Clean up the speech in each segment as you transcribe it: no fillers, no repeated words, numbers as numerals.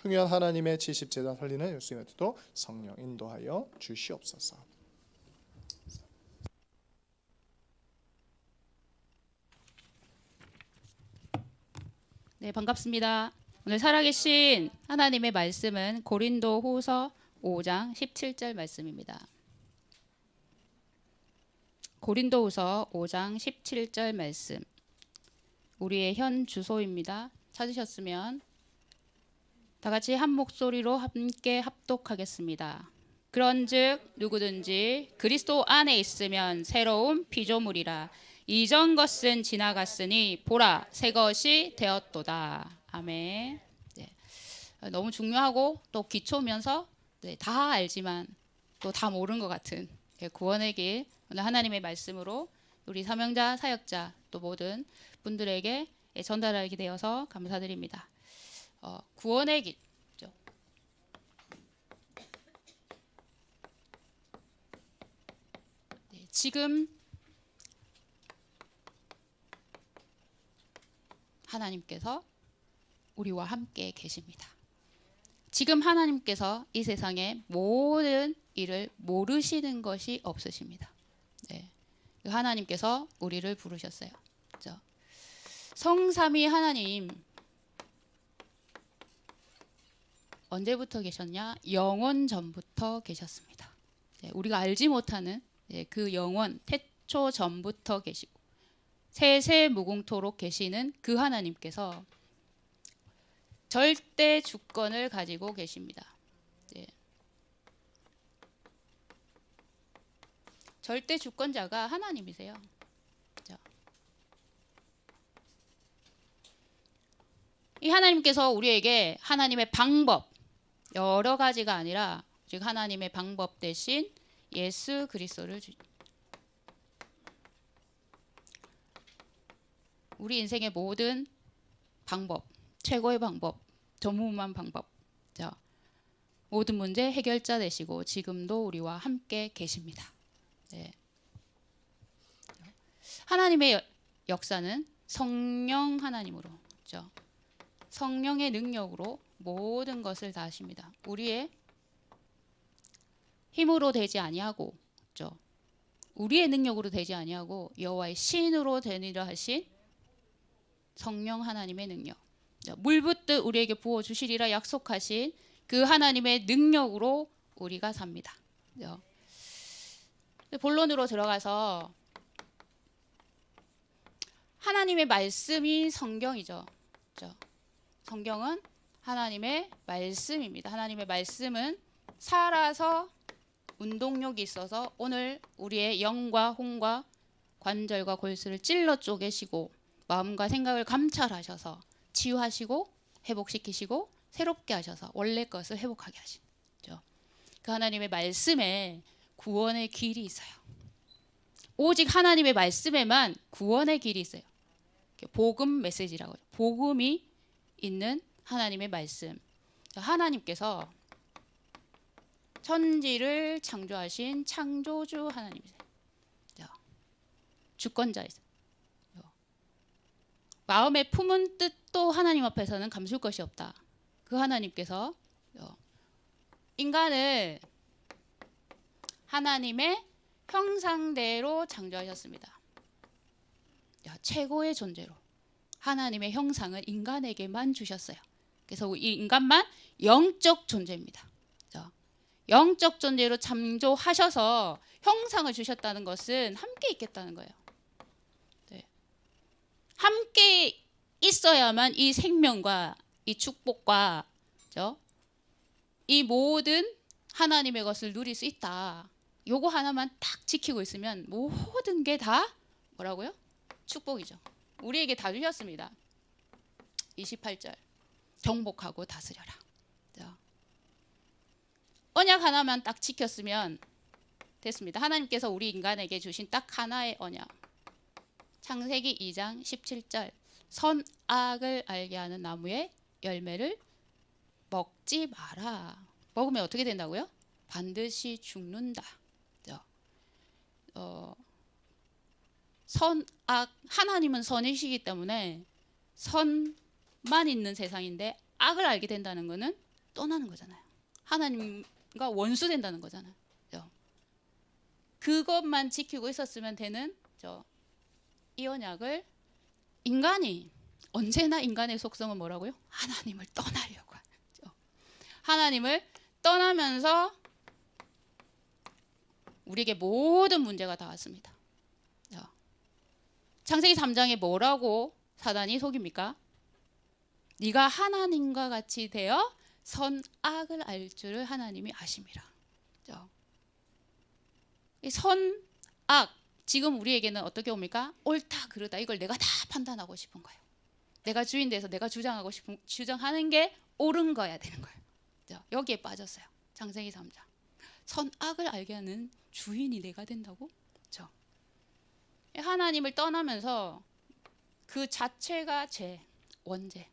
풍요한 하나님의 지십제단 살리는 예수님도 성령 인도하여 주시옵소서. 네, 반갑습니다. 오늘 살아계신 하나님의 말씀은 고린도후서 5장 17절 말씀입니다. 고린도후서 5장 17절 말씀, 우리의 현 주소입니다. 찾으셨으면 다 같이 한 목소리로 함께 합독하겠습니다. 그런즉 누구든지 그리스도 안에 있으면 새로운 피조물이라. 이전 것은 지나갔으니 보라 새 것이 되었도다. 아멘. 네. 너무 중요하고 또 기초면서 다 알지만 또 다 모르는 것 같은 구원의 길, 오늘 하나님의 말씀으로 우리 사명자 사역자 또 모든 분들에게 전달하게 되어서 감사드립니다. 구원의 길, 지금 하나님께서 우리와 함께 계십니다. 지금 하나님께서 이 세상의 모든 일을 모르시는 것이 없으십니다. 네. 하나님께서 우리를 부르셨어요. 그렇죠? 성삼위 하나님 언제부터 계셨냐? 영원 전부터 계셨습니다. 네. 우리가 알지 못하는 그 영원 태초 전부터 계시고 세세 무궁토록 계시는 그 하나님께서 절대 주권을 가지고 계십니다. 네. 절대 주권자가 하나님이세요. 그렇죠? 이 하나님께서 우리에게 하나님의 방법, 여러 가지가 아니라 즉 하나님의 방법 대신 예수 그리스도를 우리 인생의 모든 방법, 최고의 방법, 전무후무한 방법, 모든 문제 해결자 되시고 지금도 우리와 함께 계십니다. 네. 하나님의 역사는 성령 하나님으로, 그렇죠? 성령의 능력으로 모든 것을 다 하십니다. 우리의 힘으로 되지 아니하고, 그렇죠? 우리의 능력으로 되지 아니하고 여호와의 신으로 되리라 하신 성령 하나님의 능력, 물 붓듯 우리에게 부어 주시리라 약속하신 그 하나님의 능력으로 우리가 삽니다. 본론으로 들어가서 하나님의 말씀이 성경이죠. 성경은 하나님의 말씀입니다. 하나님의 말씀은 살아서 운동력이 있어서 오늘 우리의 영과 혼과 관절과 골수를 찔러 쪼개시고 마음과 생각을 감찰하셔서 치유하시고 회복시키시고 새롭게 하셔서 원래 것을 회복하게 하시죠. 그 하나님의 말씀에 구원의 길이 있어요. 오직 하나님의 말씀에만 구원의 길이 있어요. 복음 메시지라고 해요. 복음이 있는 하나님의 말씀. 하나님께서 천지를 창조하신 창조주 하나님이세요. 주권자이세요. 마음에 품은 뜻도 하나님 앞에서는 감출 것이 없다. 그 하나님께서 인간을 하나님의 형상대로 창조하셨습니다. 최고의 존재로 하나님의 형상을 인간에게만 주셨어요. 그래서 이 인간만 영적 존재입니다. 영적 존재로 창조하셔서 형상을 주셨다는 것은 함께 있겠다는 거예요. 함께 있어야만 이 생명과 이 축복과 이 모든 하나님의 것을 누릴 수 있다. 요거 하나만 딱 지키고 있으면 모든 게 다 뭐라고요? 축복이죠. 우리에게 다 주셨습니다. 28절 정복하고 다스려라. 언약 하나만 딱 지켰으면 됐습니다. 하나님께서 우리 인간에게 주신 딱 하나의 언약. 창세기 2장 17절 선악을 알게 하는 나무의 열매를 먹지 마라. 먹으면 어떻게 된다고요? 반드시 죽는다. 선악, 하나님은 선이시기 때문에 선만 있는 세상인데 악을 알게 된다는 것은 떠나는 거잖아요. 하나님과 원수 된다는 거잖아요. 그것만 지키고 있었으면 되는 이 언약을 인간이 언제나 인간의 속성은 뭐라고요? 하나님을 떠나려고 하죠. 하나님을 떠나면서 우리에게 모든 문제가 다 왔습니다. 창세기 3장에 뭐라고 사단이 속입니까? 네가 하나님과 같이 되어 선악을 알 줄을 하나님이 아심이라. 이 선악, 지금 우리에게는 어떻게 옵니까? 옳다 그르다 이걸 내가 다 판단하고 싶은 거예요. 내가 주인 돼서 내가 주장하는 게 옳은 거야 되는 거예요. 여기에 빠졌어요. 창세기 3장. 선악을 알게 하는 주인이 내가 된다고? 하나님을 떠나면서 그 자체가 죄, 원죄.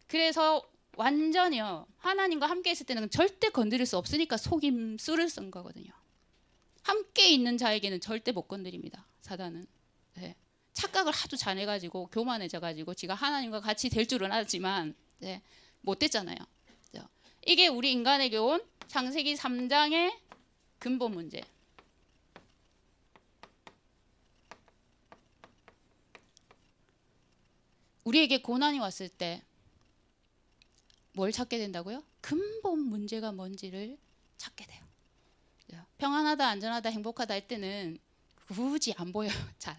그래서 완전히요, 하나님과 함께 있을 때는 절대 건드릴 수 없으니까 속임수를 쓴 거거든요. 함께 있는 자에게는 절대 못 건드립니다. 사단은. 네. 착각을 하도 잘해가지고 교만해져가지고 지가 하나님과 같이 될 줄은 알았지만 못 됐잖아요. 이게 우리 인간에게 온 창세기 3장의 근본 문제. 우리에게 고난이 왔을 때 뭘 찾게 된다고요? 근본 문제가 뭔지를 찾게 돼요. 평안하다, 안전하다, 행복하다 할 때는 굳이 안 보여요. 잘.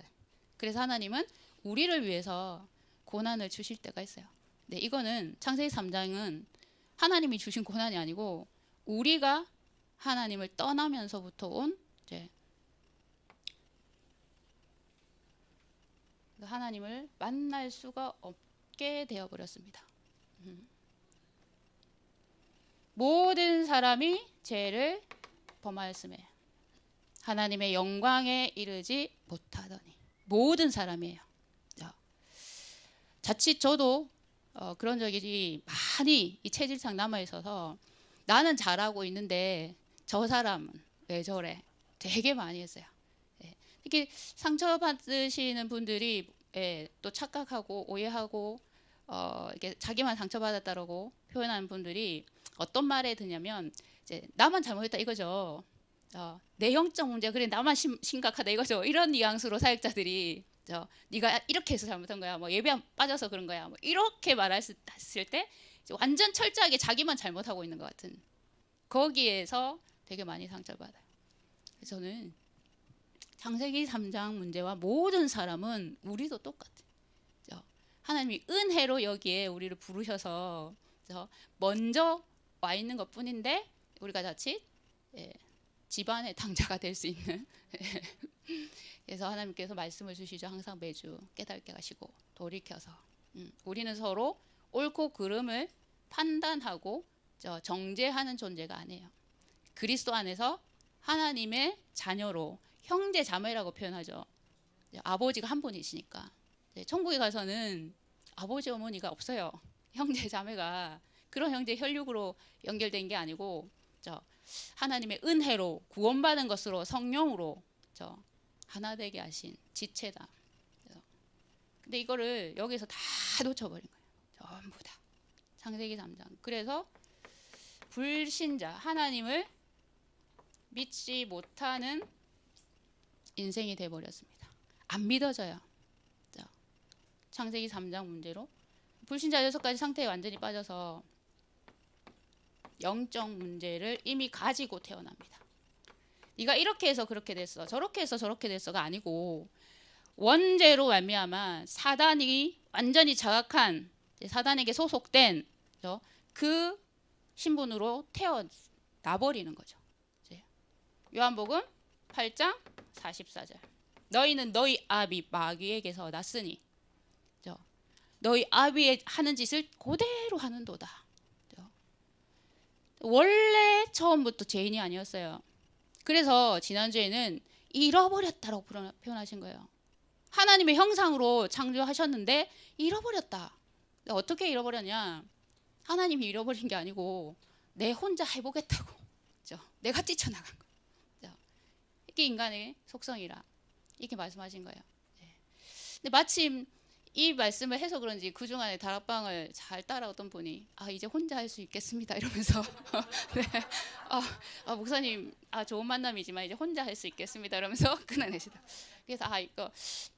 그래서 하나님은 우리를 위해서 고난을 주실 때가 있어요. 네, 이거는 창세기 3장은 하나님이 주신 고난이 아니고 우리가 하나님을 떠나면서부터 온 하나님을 만날 수가 없게 되어버렸습니다. 모든 사람이 죄를 범하였음에 하나님의 영광에 이르지 못하더니. 모든 사람이에요. 자칫 저도 그런 적이 많이 이 체질상 남아있어서 나는 잘하고 있는데 저 사람은 왜 저래 되게 많이 했어요. 특히 상처받으시는 분들이 또 착각하고 오해하고 이렇게 자기만 상처받았다라고 표현하는 분들이 어떤 말에 드냐면 이제 나만 잘못했다 이거죠. 내 영적 문제 그래 나만 심각하다 이거죠. 이런 뉘앙스로 사역자들이 네가 이렇게 해서 잘못한 거야. 뭐 예배 안 빠져서 그런 거야. 뭐 이렇게 말했을 때 완전 철저하게 자기만 잘못하고 있는 것 같은 거기에서 되게 많이 상처받아요. 그래서 저는 창세기 3장 문제와 모든 사람은 우리도 똑같아요. 하나님이 은혜로 여기에 우리를 부르셔서 먼저 와 있는 것 뿐인데 우리가 자칫 집안의 당자가 될 수 있는 그래서 하나님께서 말씀을 주시죠. 항상 매주 깨닫게 하시고 돌이켜서 우리는 서로 옳고 그름을 판단하고 정죄하는 존재가 아니에요. 그리스도 안에서 하나님의 자녀로 형제 자매라고 표현하죠. 아버지가 한 분이시니까 천국에 가서는 아버지 어머니가 없어요. 형제 자매가 그런 형제 혈육으로 연결된 게 아니고 하나님의 은혜로 구원받은 것으로 성령으로 하나 되게 하신 지체다. 근데 이거를 여기서 다 놓쳐버린 거예요. 전부 다. 창세기 3장. 그래서 불신자, 하나님을 믿지 못하는 인생이 돼버렸습니다. 안 믿어져요. 창세기 3장 문제로 불신자 6가지 상태에 완전히 빠져서 영적 문제를 이미 가지고 태어납니다. 네가 이렇게 해서 그렇게 됐어, 저렇게 해서 저렇게 됐어가 아니고 원죄로 말미암아 사단이 완전히 장악한 사단에게 소속된 그 신분으로 태어나버리는 거죠. 요한복음 8장 44절. 너희는 너희 아비 마귀에게서 났으니 너희 아비의 하는 짓을 그대로 하는도다. 원래 처음부터 죄인이 아니었어요. 그래서 지난주에는 잃어버렸다라고 표현하신 거예요. 하나님의 형상으로 창조하셨는데 잃어버렸다. 어떻게 잃어버렸냐? 하나님이 잃어버린 게 아니고 내 혼자 해보겠다고. 내가 뛰쳐나간 거예요. 이게 인간의 속성이라 이렇게 말씀하신 거예요. 근데 마침 이 말씀을 해서 그런지 그 중간에 다락방을 잘 따라오던 분이 이제 혼자 할 수 있겠습니다 이러면서 네. 목사님 좋은 만남이지만 이제 혼자 할 수 있겠습니다 이러면서 끊어내시다. 그래서 이거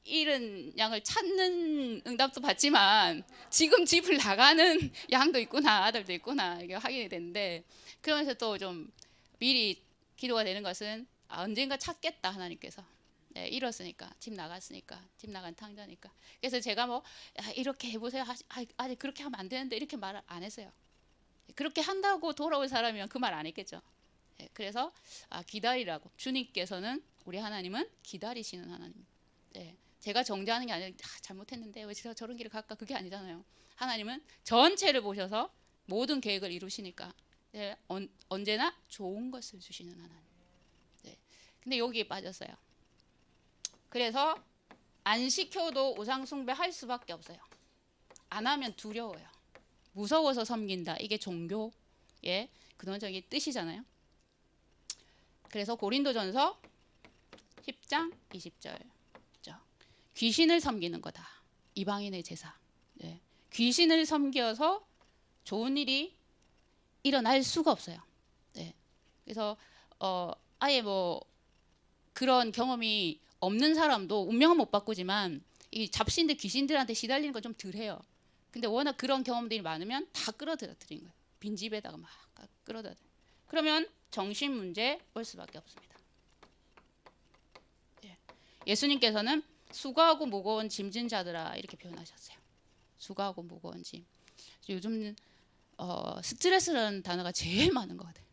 잃은 양을 찾는 응답도 받지만 지금 집을 나가는 양도 있구나, 아들도 있구나 이게 확인이 됐는데, 그러면서 또 좀 미리 기도가 되는 것은 언젠가 찾겠다 하나님께서. 네, 잃었으니까, 집 나갔으니까, 집 나간 탕자니까. 그래서 제가 이렇게 해보세요. 아직 그렇게 하면 안 되는데 이렇게 말을 안 했어요. 그렇게 한다고 돌아올 사람이면 그 말 안 했겠죠. 네, 그래서 기다리라고. 주님께서는, 우리 하나님은 기다리시는 하나님입니다. 네, 제가 정죄하는 게 아니라 잘못했는데 왜 제가 저런 길을 갈까, 그게 아니잖아요. 하나님은 전체를 보셔서 모든 계획을 이루시니까 네, 언제나 좋은 것을 주시는 하나님. 네, 근데 여기에 빠졌어요. 그래서 안 시켜도 우상 숭배할 수밖에 없어요. 안 하면 두려워요. 무서워서 섬긴다. 이게 종교의 근원적인 뜻이잖아요. 그래서 고린도전서 10장 20절. 귀신을 섬기는 거다. 이방인의 제사. 네. 귀신을 섬겨서 좋은 일이 일어날 수가 없어요. 네. 그래서 아예 그런 경험이 없는 사람도 운명은 못 바꾸지만 이 잡신들 귀신들한테 시달리는 건 좀 덜해요. 근데 워낙 그런 경험들이 많으면 다 끌어들여드린 거예요. 빈집에다가 막 끌어들여. 그러면 정신 문제 올 수밖에 없습니다. 예. 예수님께서는 수고하고 무거운 짐진 자들아 이렇게 표현하셨어요. 수고하고 무거운 짐. 요즘 스트레스라는 단어가 제일 많은 것 같아요.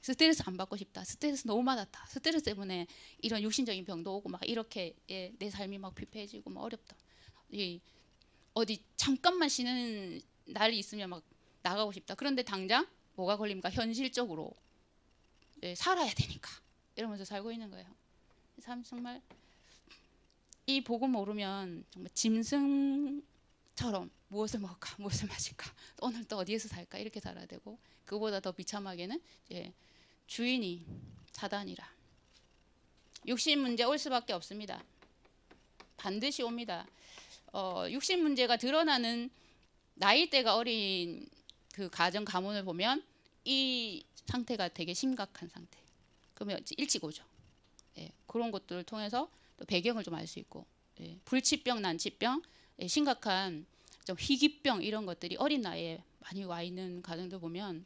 스트레스 안 받고 싶다. 스트레스 너무 많았다. 스트레스 때문에 이런 육신적인 병도 오고 막 이렇게 내 삶이 막 피폐해지고 막 어렵다. 어디 잠깐만 쉬는 날이 있으면 막 나가고 싶다. 그런데 당장 뭐가 걸립니까? 현실적으로 살아야 되니까 이러면서 살고 있는 거예요. 참 정말 이 복음 모르면 정말 짐승처럼 무엇을 먹을까, 무엇을 마실까, 오늘 또 어디에서 살까 이렇게 살아야 되고, 그보다 더 비참하게는 주인이 사단이라. 육신 문제 올 수밖에 없습니다. 반드시 옵니다. 육신 문제가 드러나는 나이대가 어린 그 가정 가문을 보면 이 상태가 되게 심각한 상태. 그러면 일찍 오죠. 예, 그런 것들을 통해서 또 배경을 좀 알 수 있고, 불치병, 난치병, 심각한 좀 희귀병 이런 것들이 어린 나이에 많이 와 있는 가정들 보면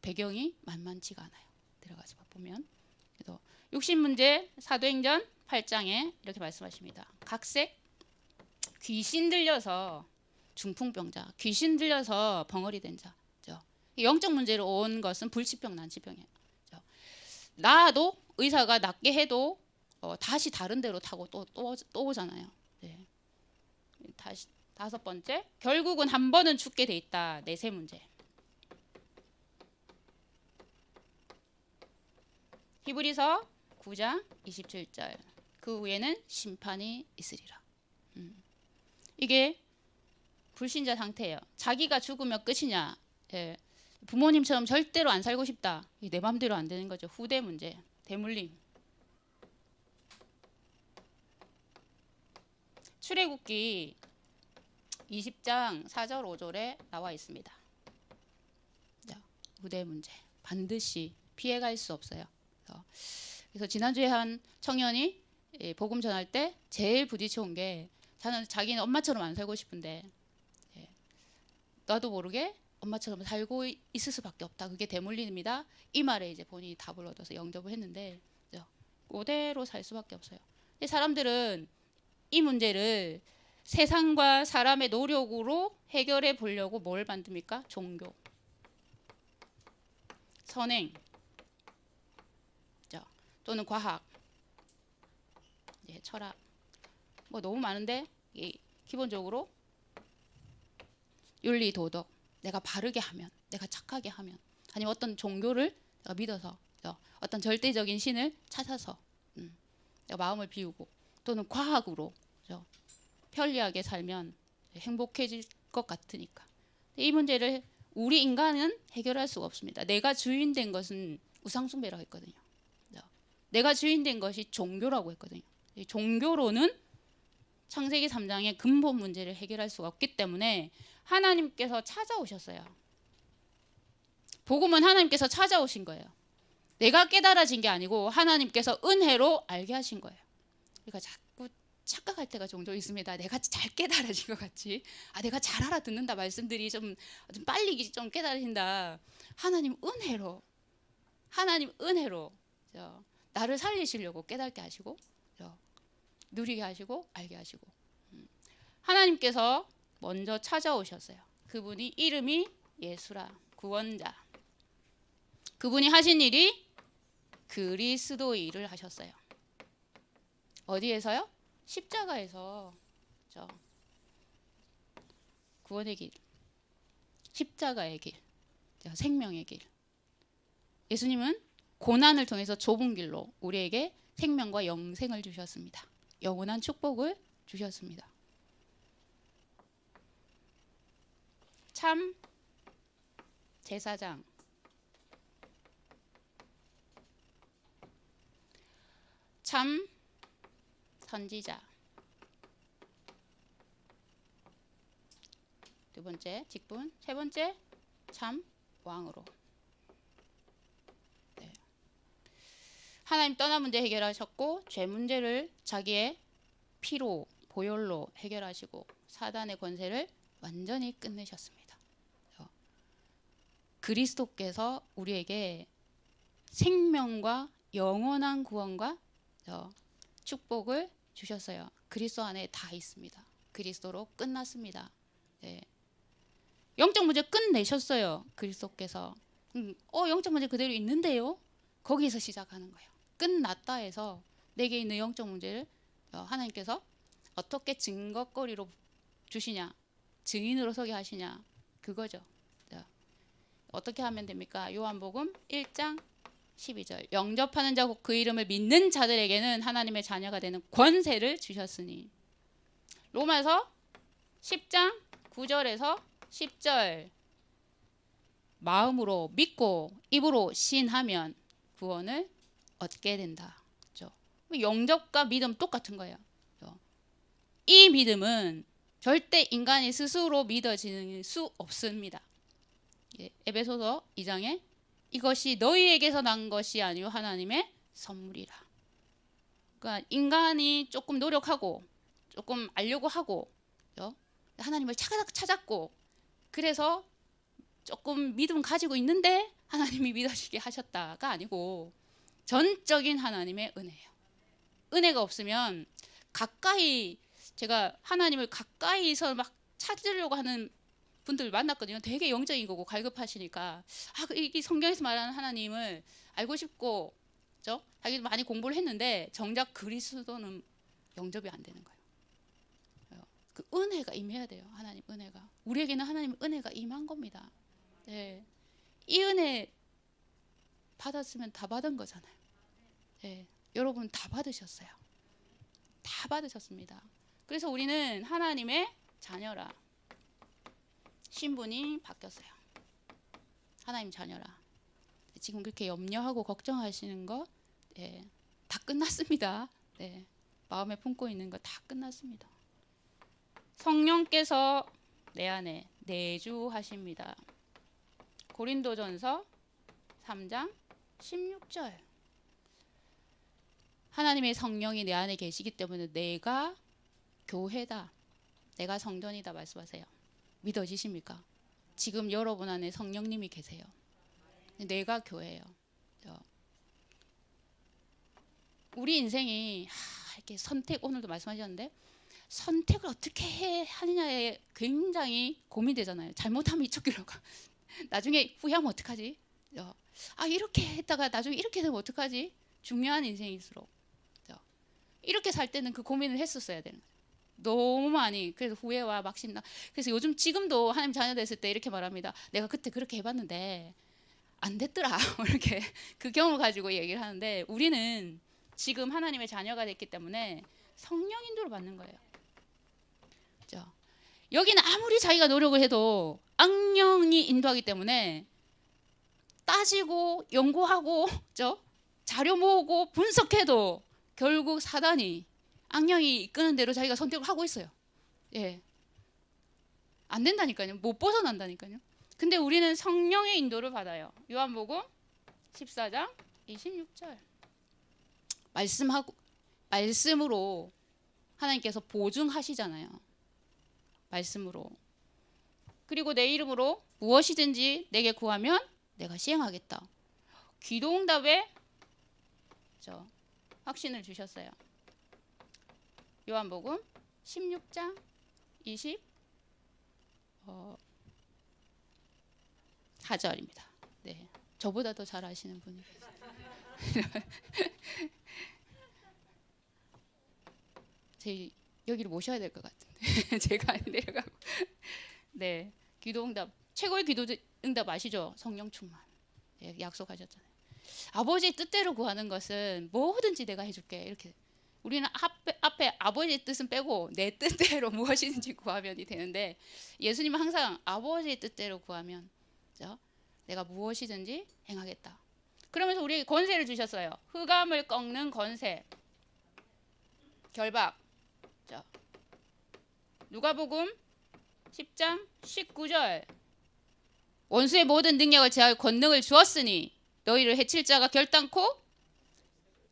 배경이 만만치가 않아요. 들어가서 보면. 그래서 육신 문제 사도행전 8장에 이렇게 말씀하십니다. 각색 귀신 들려서 중풍병자, 귀신 들려서 벙어리 된 자. 영적 문제로 온 것은 불치병, 난치병이에요. 나도 의사가 낫게 해도 다시 다른 데로 타고 또 오잖아요. 네. 다시 5번째, 결국은 한 번은 죽게 돼 있다. 내세 문제. 히브리서 9장 27절. 그 후에는 심판이 있으리라. 이게 불신자 상태예요. 자기가 죽으면 끝이냐. 예. 부모님처럼 절대로 안 살고 싶다. 내 마음대로 안 되는 거죠. 후대 문제, 대물림. 출애굽기 20장 4절 5절에 나와 있습니다. 자, 후대 문제 반드시 피해갈 수 없어요. 그래서 지난주에 한 청년이 복음 전할 때 제일 부딪혀온 게, 자기는 엄마처럼 안 살고 싶은데 나도 모르게 엄마처럼 살고 있을 수밖에 없다. 그게 대물림입니다. 이 말에 이제 본인이 답을 얻어서 영접을 했는데 그대로 살 수밖에 없어요. 사람들은 이 문제를 세상과 사람의 노력으로 해결해 보려고 뭘 만듭니까? 종교, 선행, 또는 과학, 철학, 너무 많은데 기본적으로 윤리, 도덕, 내가 바르게 하면, 내가 착하게 하면, 아니면 어떤 종교를 내가 믿어서 어떤 절대적인 신을 찾아서 내가 마음을 비우고, 또는 과학으로 편리하게 살면 행복해질 것 같으니까. 이 문제를 우리 인간은 해결할 수가 없습니다. 내가 주인 된 것은 우상숭배라고 했거든요. 내가 주인 된 것이 종교라고 했거든요. 종교로는 창세기 3장의 근본 문제를 해결할 수가 없기 때문에 하나님께서 찾아오셨어요. 복음은 하나님께서 찾아오신 거예요. 내가 깨달아진 게 아니고 하나님께서 은혜로 알게 하신 거예요. 그러니까 자꾸 착각할 때가 종종 있습니다. 내가 잘 깨달아진 것 같지. 내가 잘 알아듣는다. 말씀들이 좀 빨리 좀 깨달아진다. 하나님 은혜로 나를 살리시려고 깨닫게 하시고 누리게 하시고 알게 하시고 하나님께서 먼저 찾아오셨어요. 그분이 이름이 예수라, 구원자. 그분이 하신 일이 그리스도의 일을 하셨어요. 어디에서요? 십자가에서. 구원의 길, 십자가의 길, 생명의 길. 예수님은 고난을 통해서 좁은 길로 우리에게 생명과 영생을 주셨습니다. 영원한 축복을 주셨습니다. 참 제사장, 참 선지자, 두 번째 직분, 세 번째 참 왕으로. 하나님 떠난 문제 해결하셨고 죄 문제를 자기의 피로 보혈로 해결하시고 사단의 권세를 완전히 끝내셨습니다. 그리스도께서 우리에게 생명과 영원한 구원과 축복을 주셨어요. 그리스도 안에 다 있습니다. 그리스도로 끝났습니다. 네. 영적 문제 끝내셨어요. 그리스도께서. 영적 문제 그대로 있는데요. 거기서 시작하는 거예요. 끝났다 해서 내게 있는 영적 문제를 하나님께서 어떻게 증거거리로 주시냐, 증인으로 서게 하시냐, 그거죠. 어떻게 하면 됩니까? 요한복음 1장 12절. 영접하는 자 곧 그 이름을 믿는 자들에게는 하나님의 자녀가 되는 권세를 주셨으니. 로마서 10장 9절에서 10절. 마음으로 믿고 입으로 신하면 구원을 얻게 된다. 그렇죠? 영접과 믿음 똑같은 거예요. 그렇죠? 이 믿음은 절대 인간이 스스로 믿어지는 수 없습니다. 에베소서 2장에 이것이 너희에게서 난 것이 아니요 하나님의 선물이라. 그러니까 인간이 조금 노력하고 조금 알려고 하고 하나님을 찾았고 그래서 조금 믿음 가지고 있는데 하나님이 믿어지게 하셨다가 아니고 전적인 하나님의 은혜예요. 은혜가 없으면 제가 하나님을 가까이서 막 찾으려고 하는 분들 만났거든요. 되게 영적인 거고 갈급하시니까 이 성경에서 말하는 하나님을 알고 싶고 자기도 많이 공부를 했는데 정작 그리스도는 영접이 안 되는 거예요. 그 은혜가 임해야 돼요. 하나님 은혜가. 우리에게는 하나님 은혜가 임한 겁니다. 네. 이 은혜 받았으면 다 받은 거잖아요. 네. 여러분 다 받으셨어요. 다 받으셨습니다. 그래서 우리는 하나님의 자녀라. 신분이 바뀌었어요. 하나님 자녀라. 지금 그렇게 염려하고 걱정하시는 거 다 끝났습니다. 마음에 품고 있는 거 다 끝났습니다. 성령께서 내 안에 내주하십니다. 고린도전서 3장 16절. 하나님의 성령이 내 안에 계시기 때문에 내가 교회다. 내가 성전이다 말씀하세요. 믿어지십니까? 지금 여러분 안에 성령님이 계세요. 내가 교회예요. 우리 인생이 이렇게 오늘도 말씀하셨는데 선택을 어떻게 하느냐에 굉장히 고민되잖아요. 잘못하면 이쪽 길로 가. 나중에 후회하면 어떡하지? 이렇게 했다가 나중에 이렇게 되면 어떡하지? 중요한 인생일수록 이렇게 살 때는 그 고민을 했었어야 되는 거예요. 너무 많이. 그래서 후회와 막신나. 그래서 지금도 하나님 자녀 됐을 때 이렇게 말합니다. 내가 그때 그렇게 해봤는데 안 됐더라. 이렇게 그 경험을 가지고 얘기를 하는데 우리는 지금 하나님의 자녀가 됐기 때문에 성령 인도를 받는 거예요. 그렇죠? 여기는 아무리 자기가 노력을 해도 악령이 인도하기 때문에 따지고 연구하고 자료 모으고 분석해도 결국 사단이 악령이 이끄는 대로 자기가 선택을 하고 있어요. 예. 안 된다니까요. 못 벗어난다니까요. 근데 우리는 성령의 인도를 받아요. 요한복음 14장 26절. 말씀으로 하나님께서 보증하시잖아요. 말씀으로. 그리고 내 이름으로 무엇이든지 내게 구하면 내가 시행하겠다. 기도응답에 확신을 주셨어요. 요한복음 16장 24절입니다. 네, 저보다 더 잘 아시는 분이 제 여기를 모셔야 될 것 같은데 제가 내려가고. 네, 기도응답 최고의 기도응답 아시죠? 성령 충만. 네, 약속하셨잖아요. 아버지의 뜻대로 구하는 것은 뭐든지 내가 해줄게. 이렇게 우리는 앞에 아버지의 뜻은 빼고 내 뜻대로 무엇이든지 구하면이 되는데, 예수님은 항상 아버지의 뜻대로 구하면 그렇죠? 내가 무엇이든지 행하겠다. 그러면서 우리에게 권세를 주셨어요. 흑암을 꺾는 권세. 결박. 자, 누가복음 10장 19절. 원수의 모든 능력을 제할 권능을 주었으니 너희를 해칠 자가 결단코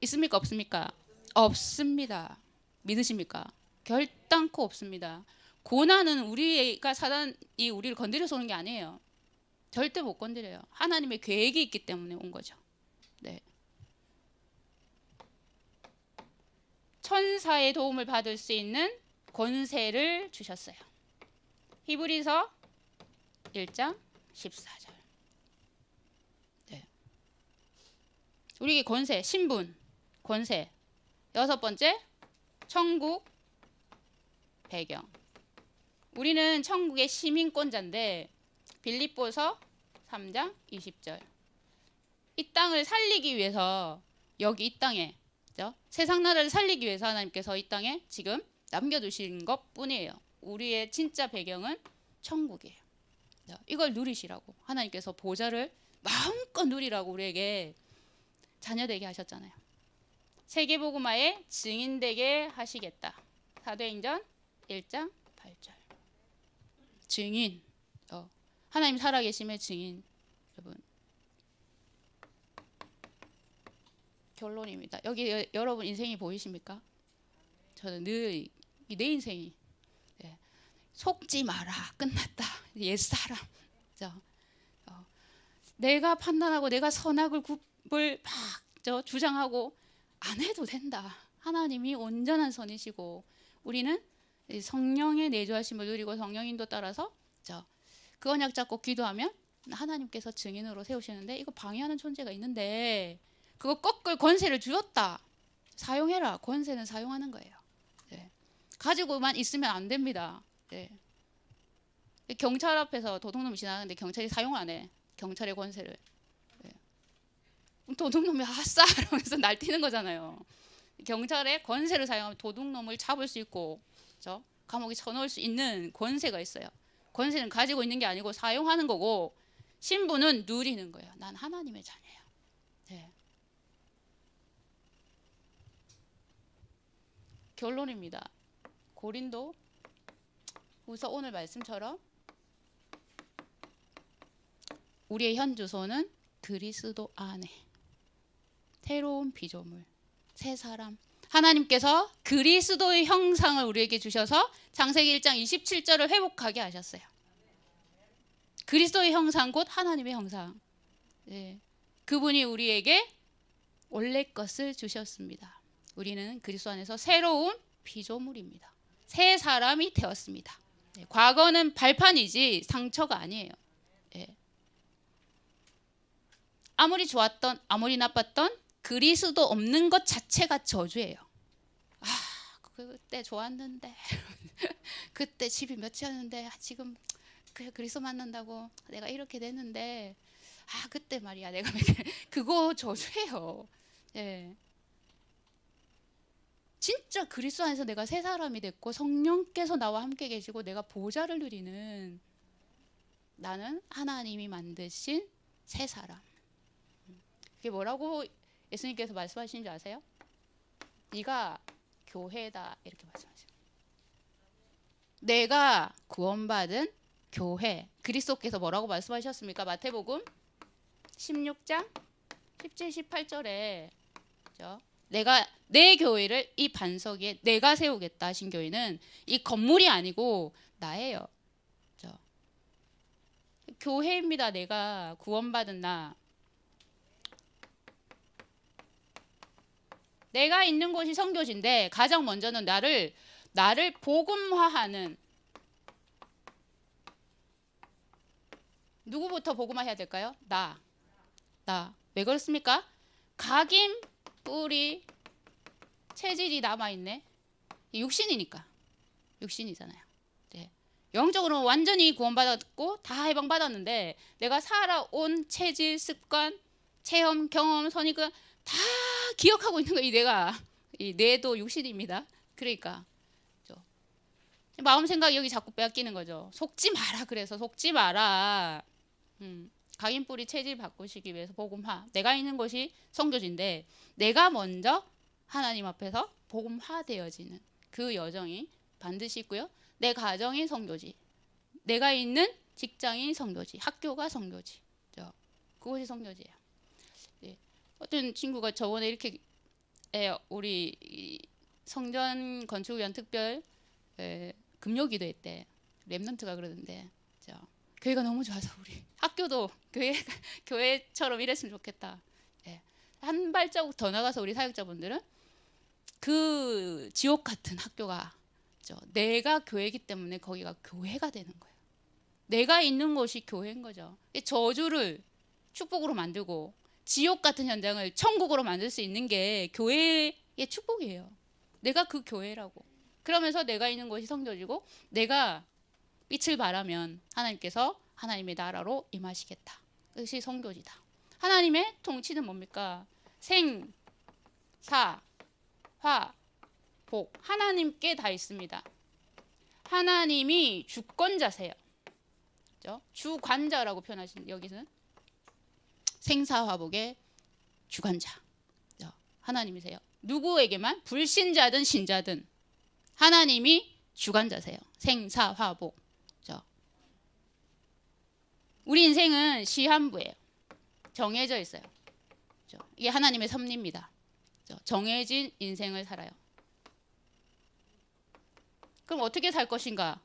있습니까? 없습니까? 없습니다. 믿으십니까? 결단코 없습니다. 고난은 우리가 사단이 우리를 건드려서 오는 게 아니에요. 절대 못 건드려요. 하나님의 계획이 있기 때문에 온 거죠. 네. 천사의 도움을 받을 수 있는 권세를 주셨어요. 히브리서 1장 14절. 네. 우리에게 권세, 신분, 권세. 6번째, 천국 배경. 우리는 천국의 시민권자인데 빌립보서 3장 20절. 이 땅을 살리기 위해서 여기 이 땅에 그렇죠? 세상 나라를 살리기 위해서 하나님께서 이 땅에 지금 남겨두신 것뿐이에요. 우리의 진짜 배경은 천국이에요. 이걸 누리시라고 하나님께서 보좌를 마음껏 누리라고 우리에게 자녀되게 하셨잖아요. 세계복음화의 증인되게 하시겠다. 사도행전 1장 8절. 증인. 하나님 살아계심의 증인. 여러분. 결론입니다. 여기 여러분 인생이 보이십니까? 저는 늘 내 인생이 속지 마라. 끝났다. 옛사람. 내가 판단하고 내가 선악을 굽을 막 주장하고 안 해도 된다. 하나님이 온전한 선이시고 우리는 성령의 내주하심을 누리고 성령 인도 따라서 그 언약 잡고 기도하면 하나님께서 증인으로 세우시는데, 이거 방해하는 존재가 있는데 그거 꺾을 권세를 주었다. 사용해라. 권세는 사용하는 거예요. 네. 가지고만 있으면 안 됩니다. 네. 경찰 앞에서 도둑놈이 지나가는데 경찰이 사용 안 해. 경찰의 권세를. 네. 도둑놈이 아싸 이러면서 날뛰는 거잖아요. 경찰의 권세를 사용하면 도둑놈을 잡을 수 있고 그렇죠? 감옥에 쳐넣을 수 있는 권세가 있어요. 권세는 가지고 있는 게 아니고 사용하는 거고, 신분은 누리는 거예요. 난 하나님의 자녀예요. 네. 결론입니다. 고린도 후서 오늘 말씀처럼 우리의 현 주소는 그리스도 안에. 새로운 피조물, 새 사람. 하나님께서 그리스도의 형상을 우리에게 주셔서 창세기 1장 27절을 회복하게 하셨어요. 그리스도의 형상 곧 하나님의 형상. 네. 그분이 우리에게 원래 것을 주셨습니다. 우리는 그리스도 안에서 새로운 피조물입니다. 새 사람이 되었습니다. 네. 과거는 발판이지 상처가 아니에요. 네. 아무리 좋았던 아무리 나빴던 그리스도 없는 것 자체가 저주예요. 그때 좋았는데 그때 집이 몇이었는데 지금 그리스도 만난다고 내가 이렇게 됐는데 그때 말이야 내가 그거 저주예요. 예. 진짜 그리스도 안에서 내가 새 사람이 됐고 성령께서 나와 함께 계시고 내가 보좌를 누리는, 나는 하나님이 만드신 새 사람. 그게 뭐라고 예수님께서 말씀하시는지 아세요? 네가 교회다 이렇게 말씀하세요. 내가 구원받은 교회. 그리스도께서 뭐라고 말씀하셨습니까? 마태복음 16장 17, 18절에 그죠? 내가 내 교회를 이 반석 위에 내가 세우겠다 하신 교회는 이 건물이 아니고 나예요. 그죠? 교회입니다. 내가 구원받은 나. 내가 있는 곳이 선교지인데 가장 먼저는 나를 복음화하는 누구부터 복음화해야 될까요? 나. 왜 그렇습니까? 각인 뿌리 체질이 남아있네. 육신이니까. 육신이잖아요. 네. 영적으로 완전히 구원받았고 다 해방받았는데 내가 살아온 체질, 습관, 체험, 경험, 선입관 다 기억하고 있는 거 이 내가. 이 뇌도 육신입니다. 그러니까 마음 생각 여기 자꾸 빼앗기는 거죠. 속지 마라. 그래서 속지 마라. 각인 뿌리 체질 바꾸시기 위해서 복음화. 내가 있는 곳이 성교지인데 내가 먼저 하나님 앞에서 복음화 되어지는 그 여정이 반드시 있고요. 내 가정이 성교지. 내가 있는 직장이 성교지. 학교가 성교지. 그곳이 성교지예요. 네. 어떤 친구가 저번에 이렇게 우리 성전 건축위원 특별 금요기도 때 랩런트가 그러던데 교회가 너무 좋아서 우리 학교도 교회처럼 이랬으면 좋겠다. 한 발자국 더 나가서 우리 사역자분들은 그 지옥 같은 학교가 내가 교회이기 때문에 거기가 교회가 되는 거예요. 내가 있는 곳이 교회인 거죠. 저주를 축복으로 만들고 지옥 같은 현장을 천국으로 만들 수 있는 게 교회의 축복이에요. 내가 그 교회라고. 그러면서 내가 있는 곳이 성교지고 내가 빛을 발하면 하나님께서 하나님의 나라로 임하시겠다. 그것이 성교지다. 하나님의 통치는 뭡니까? 생, 사, 화, 복. 하나님께 다 있습니다. 하나님이 주권자세요. 그렇죠? 주관자라고 표현하신 여기서는 생사화복의 주관자. 그렇죠? 하나님이세요. 누구에게만 불신자든 신자든 하나님이 주관자세요. 생사화복. 그렇죠? 우리 인생은 시한부예요. 정해져 있어요. 그렇죠? 이게 하나님의 섭리입니다. 그렇죠? 정해진 인생을 살아요. 그럼 어떻게 살 것인가?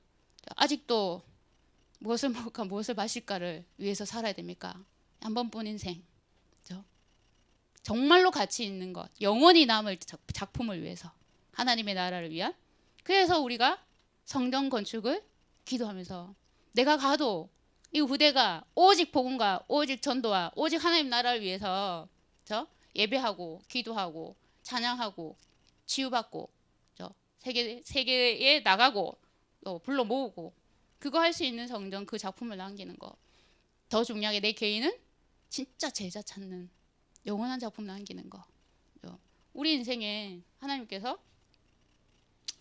아직도 무엇을 먹을까 무엇을 마실까를 위해서 살아야 됩니까? 한 번뿐 인생. 그렇죠? 정말로 가치 있는 것, 영원히 남을 작품을 위해서 하나님의 나라를 위한. 그래서 우리가 성전 건축을 기도하면서 내가 가도 이 부대가 오직 복음과 오직 전도와 오직 하나님 나라를 위해서 예배하고 기도하고 찬양하고 치유받고 세계에 나가고 또 불러 모으고 그거 할 수 있는 성전 그 작품을 남기는 거. 더 중요하게 내 개인은 진짜 제자 찾는 영원한 작품 남기는 거. 우리 인생에 하나님께서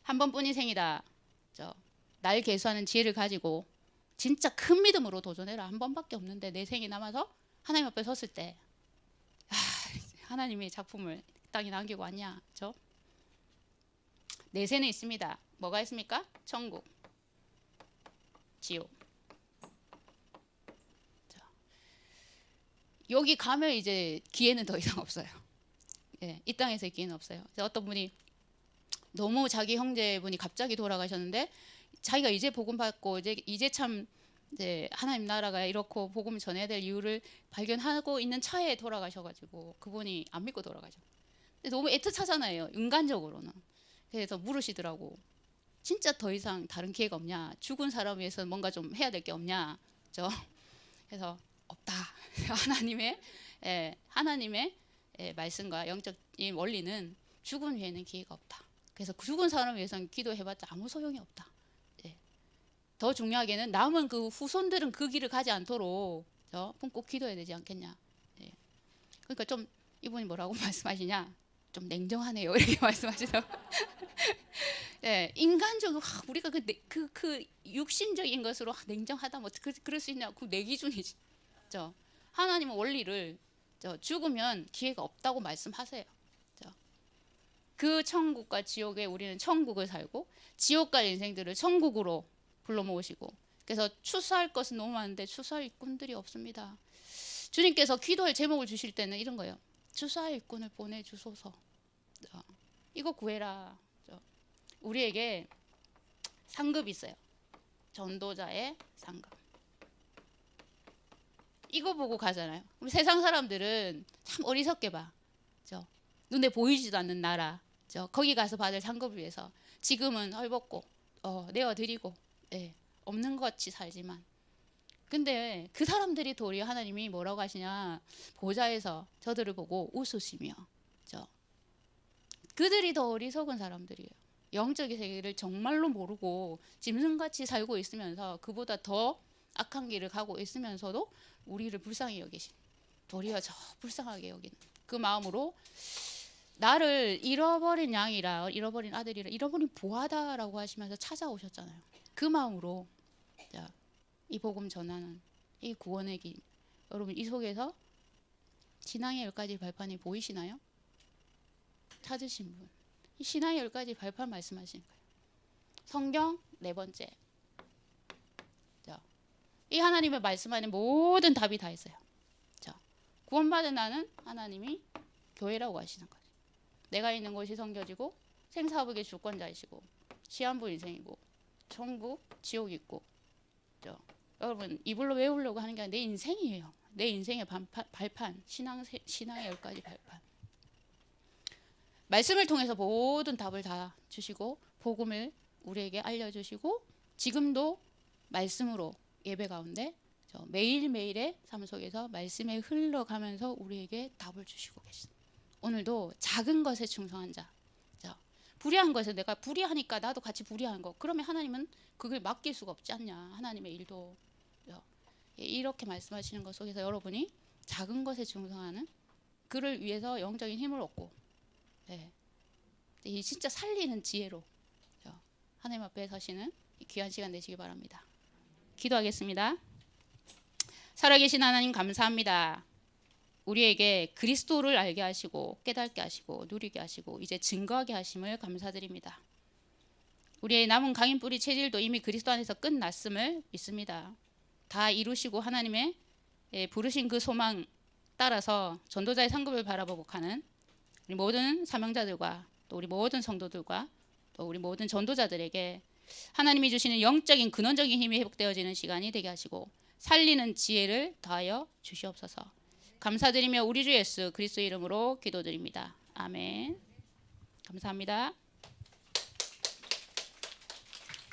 한 번뿐인 생이다. 날 계수하는 지혜를 가지고 진짜 큰 믿음으로 도전해라. 한 번밖에 없는데 내 생이 남아서 하나님 앞에 섰을 때 하나님의 작품을 땅에 남기고 왔냐. 내세는 있습니다. 뭐가 있습니까? 천국, 지옥. 여기 가면 이제 기회는 더 이상 없어요. 이 땅에서의 기회는 없어요. 어떤 분이 너무 자기 형제분이 갑자기 돌아가셨는데 자기가 이제 복음 받고 이제 참 이제 하나님 나라가 이렇고 복음 전해야 될 이유를 발견하고 있는 차에 돌아가셔가지고 그분이 안 믿고 돌아가죠. 근데 너무 애틋하잖아요. 인간적으로는. 그래서 물으시더라고. 진짜 더 이상 다른 기회가 없냐? 죽은 사람 위해서 뭔가 좀 해야 될 게 없냐? 그래서 없다. 하나님의 말씀과 영적인 원리는 죽은 후에는 기회가 없다. 그래서 죽은 사람 위해서는 기도해봤자 아무 소용이 없다. 더 중요하게는 남은 그 후손들은 그 길을 가지 않도록 품고 기도해야 되지 않겠냐. 그러니까 좀 이분이 뭐라고 말씀하시냐? 좀 냉정하네요. 이렇게 말씀하시더라고요. 인간적으로 우리가 그 육신적인 것으로 냉정하다 뭐 그럴 수 있냐? 그 내 기준이지. 하나님은 원리를 죽으면 기회가 없다고 말씀하세요. 그 천국과 지옥에 우리는 천국을 살고 지옥 갈 인생들을 천국으로 불러 모으시고, 그래서 추수할 것은 너무 많은데 추수할 일꾼들이 없습니다. 주님께서 기도할 제목을 주실 때는 이런 거예요. 추수할 일꾼을 보내주소서. 이거 구해라. 우리에게 상급이 있어요. 전도자의 상급. 이거 보고 가잖아요. 그럼 세상 사람들은 참 어리석게 봐. 눈에 보이지도 않는 나라. 거기 가서 받을 상급을 위해서 지금은 헐벗고 내어드리고 없는 것 같이 살지만, 근데 그 사람들이 도리어 하나님이 뭐라고 하시냐, 보좌에서 저들을 보고 웃으시며, 그들이 더 어리석은 사람들이에요. 영적인 세계를 정말로 모르고 짐승같이 살고 있으면서 그보다 더 악한 길을 가고 있으면서도 우리를 불쌍히 여기신, 도리어 저 불쌍하게 여기는 그 마음으로 나를 잃어버린 양이라, 잃어버린 아들이라, 잃어버린 부하다라고 하시면서 찾아오셨잖아요. 그 마음으로 이 복음 전하는 이 구원의 길, 여러분 이 속에서 신앙의 10가지 발판이 보이시나요? 찾으신 분, 이 신앙의 10가지 발판 말씀하시는 거예요. 성경 4번째, 이 하나님의 말씀하는 모든 답이 다 있어요. 구원받은 나는 하나님이 교회라고 하시는 거죠. 내가 있는 곳이 섬겨지고 생사복의 주권자이시고 시한부 인생이고 천국 지옥 있고, 여러분 이불로 외우려고 하는 게 아니라 내 인생이에요. 내 인생의 발판, 신앙의 10가지 발판. 말씀을 통해서 모든 답을 다 주시고 복음을 우리에게 알려주시고, 지금도 말씀으로 예배 가운데 매일매일의 삶 속에서 말씀에 흘러가면서 우리에게 답을 주시고 계십니다. 오늘도 작은 것에 충성한 자, 불의한 것에 내가 불의하니까 나도 같이 불의하는 거, 그러면 하나님은 그걸 맡길 수가 없지 않냐. 하나님의 일도 이렇게 말씀하시는 것 속에서 여러분이 작은 것에 충성하는, 그를 위해서 영적인 힘을 얻고 이 진짜 살리는 지혜로 하나님 앞에 서시는 귀한 시간 되시기 바랍니다. 기도하겠습니다. 살아계신 하나님 감사합니다. 우리에게 그리스도를 알게 하시고 깨닫게 하시고 누리게 하시고 이제 증거하게 하심을 감사드립니다. 우리의 남은 강인 뿌리 체질도 이미 그리스도 안에서 끝났음을 믿습니다. 다 이루시고 하나님의 부르신 그 소망 따라서 전도자의 상급을 바라보고 가는 우리 모든 사명자들과 또 우리 모든 성도들과 또 우리 모든 전도자들에게 하나님이 주시는 영적인 근원적인 힘이 회복되어지는 시간이 되게 하시고 살리는 지혜를 더하여 주시옵소서. 감사드리며 우리 주 예수 그리스도 이름으로 기도드립니다. 아멘. 감사합니다.